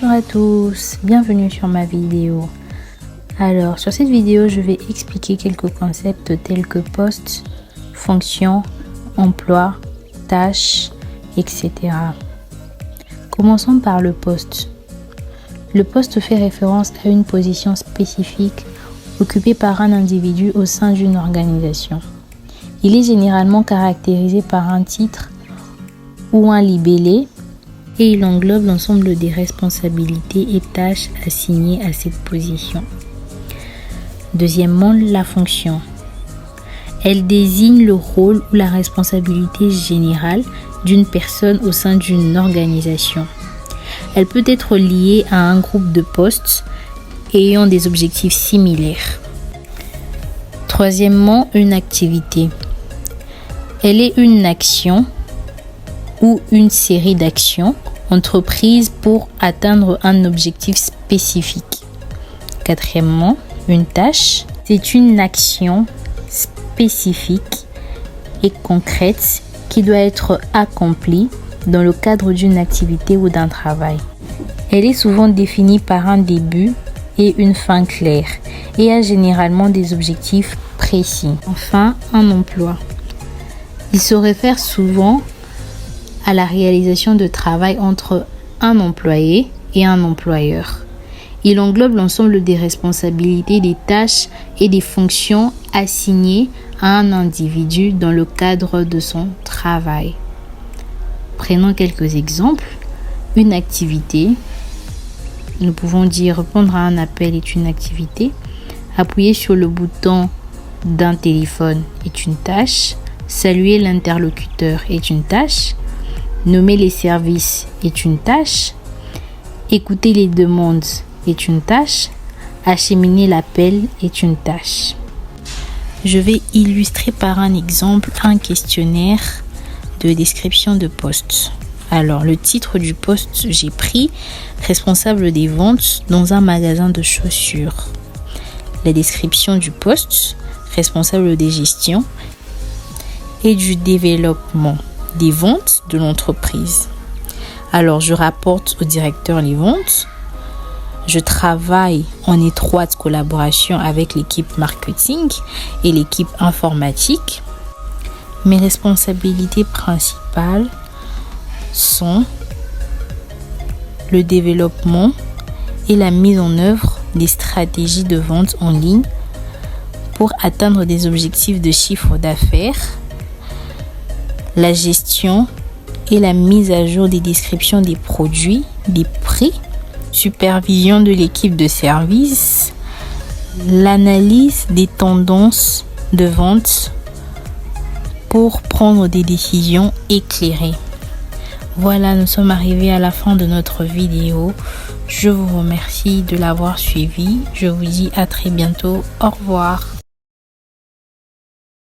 Bonjour à tous, bienvenue sur ma vidéo. Alors sur cette vidéo je vais expliquer quelques concepts tels que poste, fonction, emploi, tâches, etc. Commençons par le poste. Le poste fait référence à une position spécifique occupée par un individu au sein d'une organisation. Il est généralement caractérisé par un titre ou un libellé et il englobe l'ensemble des responsabilités et tâches assignées à cette position. Deuxièmement, la fonction. Elle désigne le rôle ou la responsabilité générale d'une personne au sein d'une organisation. Elle peut être liée à un groupe de postes ayant des objectifs similaires. Troisièmement, une activité. Elle est une action ou une série d'actions entreprises pour atteindre un objectif spécifique. Quatrièmement, une tâche. C'est une action spécifique et concrète qui doit être accomplie dans le cadre d'une activité ou d'un travail. Elle est souvent définie par un début et une fin claire et a généralement des objectifs précis. Enfin, un emploi. Il se réfère souvent à la réalisation de travail entre un employé et un employeur. Il englobe l'ensemble des responsabilités, des tâches et des fonctions assignées à un individu dans le cadre de son travail. Prenons quelques exemples. Une activité. Nous pouvons dire répondre à un appel est une activité. Appuyer sur le bouton d'un téléphone est une tâche. Saluer l'interlocuteur est une tâche. Nommer les services est une tâche. Écouter les demandes est une tâche. Acheminer l'appel est une tâche. Je vais illustrer par un exemple un questionnaire de description de poste. Alors, le titre du poste, j'ai pris responsable des ventes dans un magasin de chaussures. La description du poste, responsable des gestions et du développement des ventes de l'entreprise. Alors, je rapporte au directeur les ventes. Je travaille en étroite collaboration avec l'équipe marketing et l'équipe informatique. Mes responsabilités principales sont le développement et la mise en œuvre des stratégies de vente en ligne pour atteindre des objectifs de chiffre d'affaires, la gestion et la mise à jour des descriptions des produits, des prix, supervision de l'équipe de service, l'analyse des tendances de vente pour prendre des décisions éclairées. Voilà, nous sommes arrivés à la fin de notre vidéo. Je vous remercie de l'avoir suivi. Je vous dis à très bientôt. Au revoir.